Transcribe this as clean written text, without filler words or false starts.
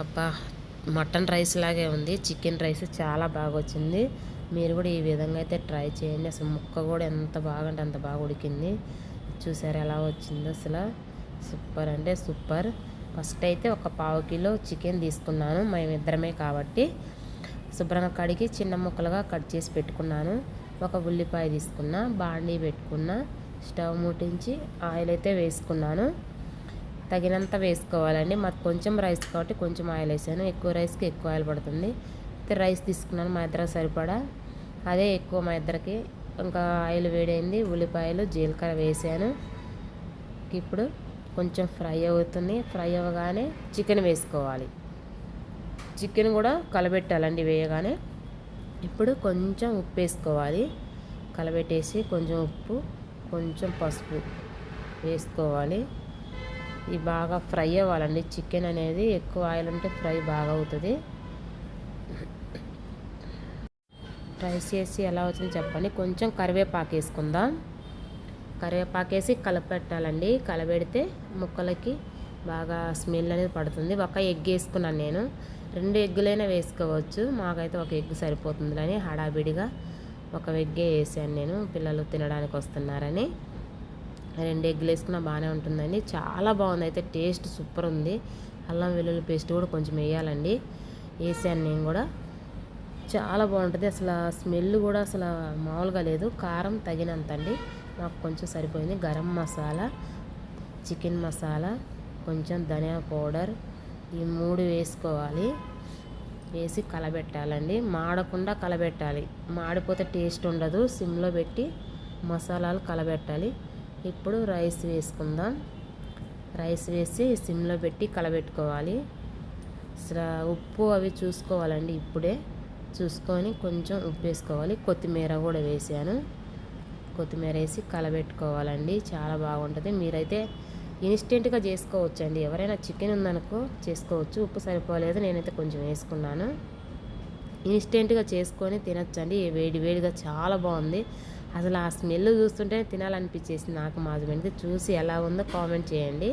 అబ్బా! Mutton rice లాగే ఉంది. చికెన్ రైస్ చాలా బాగా వచ్చింది. మీరు కూడా ఈ విధంగా అయితే ట్రై చేయండి. అసలు ముక్క కూడా ఎంత బాగా అంటే అంత బాగా ఉడికింది. చూసారా ఎలా వచ్చిందో అసలు. సూపర్ అంటే సూపర్. ఫస్ట్ అయితే ఒక పావు కిలో చికెన్ తీసుకున్నాను మేమిద్దరమే కాబట్టి. శుభ్రంగా కడిగి చిన్న ముక్కలుగా కట్ చేసి పెట్టుకున్నాను. ఒక ఉల్లిపాయ తీసుకున్నా, బాండీ పెట్టుకున్నా, స్టవ్ ముట్టించి ఆయిల్ అయితే వేసుకున్నాను. తగినంత వేసుకోవాలండి. మాకు కొంచెం రైస్ కాబట్టి కొంచెం ఆయిల్ వేసాను. ఎక్కువ రైస్కి ఎక్కువ ఆయిల్ పడుతుంది. అయితే రైస్ తీసుకున్నాను మా ఇద్దరికి సరిపడా. అదే ఎక్కువ మా ఇద్దరికి. ఇంకా ఆయిల్ వేడైంది. ఉల్లిపాయలు జీలకర్ర వేసాను. ఇప్పుడు కొంచెం ఫ్రై అవుతుంది. ఫ్రై అవ్వగానే చికెన్ వేసుకోవాలి. చికెన్ కూడా కలబెట్టాలండి వేయగానే. ఇప్పుడు కొంచెం ఉప్పు వేసుకోవాలి. కలబెట్టేసి కొంచెం ఉప్పు, కొంచెం పసుపు వేసుకోవాలి. ఇది బాగా ఫ్రై అవ్వాలండి. చికెన్ అనేది ఎక్కువ ఆయిల్ ఉంటే ఫ్రై బాగా అవుతుంది. ఫ్రై చేసి ఎలా వచ్చింది చెప్పండి. కొంచెం కరివేపాకు వేసుకుందాం. కరివేపాకు వేసి కలపెట్టాలండి. కలబెడితే ముక్కలకి బాగా స్మెల్ అనేది పడుతుంది. ఒక ఎగ్ వేసుకున్నాను నేను. 2 ఎగ్గులైనా వేసుకోవచ్చు. మాకైతే ఒక ఎగ్ సరిపోతుందని హడావిడిగా ఒక ఎగ్గే వేసాను నేను. పిల్లలు తినడానికి వస్తున్నారని 2 ఎగ్గులు వేసుకున్నా బాగానే ఉంటుందండి. చాలా బాగుంది. అయితే టేస్ట్ సూపర్ ఉంది. అల్లం వెల్లుల్లి పేస్ట్ కూడా కొంచెం వేయాలండి. వేసాను నేను కూడా. చాలా బాగుంటుంది. అసలు స్మెల్ కూడా అసలు మామూలుగా లేదు. కారం తగినంత అండి. నాకు కొంచెం సరిపోయింది. గరం మసాలా, చికెన్ మసాలా, కొంచెం ధనియా పౌడర్, ఈ 3 వేసుకోవాలి. వేసి కలబెట్టాలండి. మాడకుండా కలబెట్టాలి. మాడిపోతే టేస్ట్ ఉండదు. సిమ్లో పెట్టి మసాలాలు కలబెట్టాలి. ఇప్పుడు రైస్ వేసుకుందాం. రైస్ వేసి సిమ్లో పెట్టి కలబెట్టుకోవాలి. అసలు ఉప్పు అవి చూసుకోవాలండి. ఇప్పుడే చూసుకొని కొంచెం ఉప్పు వేసుకోవాలి. కొత్తిమీర కూడా వేసాను. కొత్తిమీర వేసి కలబెట్టుకోవాలండి. చాలా బాగుంటుంది. మీరైతే ఇన్స్టెంట్గా చేసుకోవచ్చండి. ఎవరైనా చికెన్ ఉందనుకో చేసుకోవచ్చు. ఉప్పు సరిపోలేదు, నేనైతే కొంచెం వేసుకున్నాను. ఇన్స్టెంట్గా చేసుకొని తినచ్చండి. వేడి వేడిగా చాలా బాగుంది. అసలు ఆ స్మెల్ చూస్తుంటే తినాలనిపించేసింది నాకు. మా హస్బెండ్కి చూసి ఎలా ఉందో కామెంట్ చేయండి.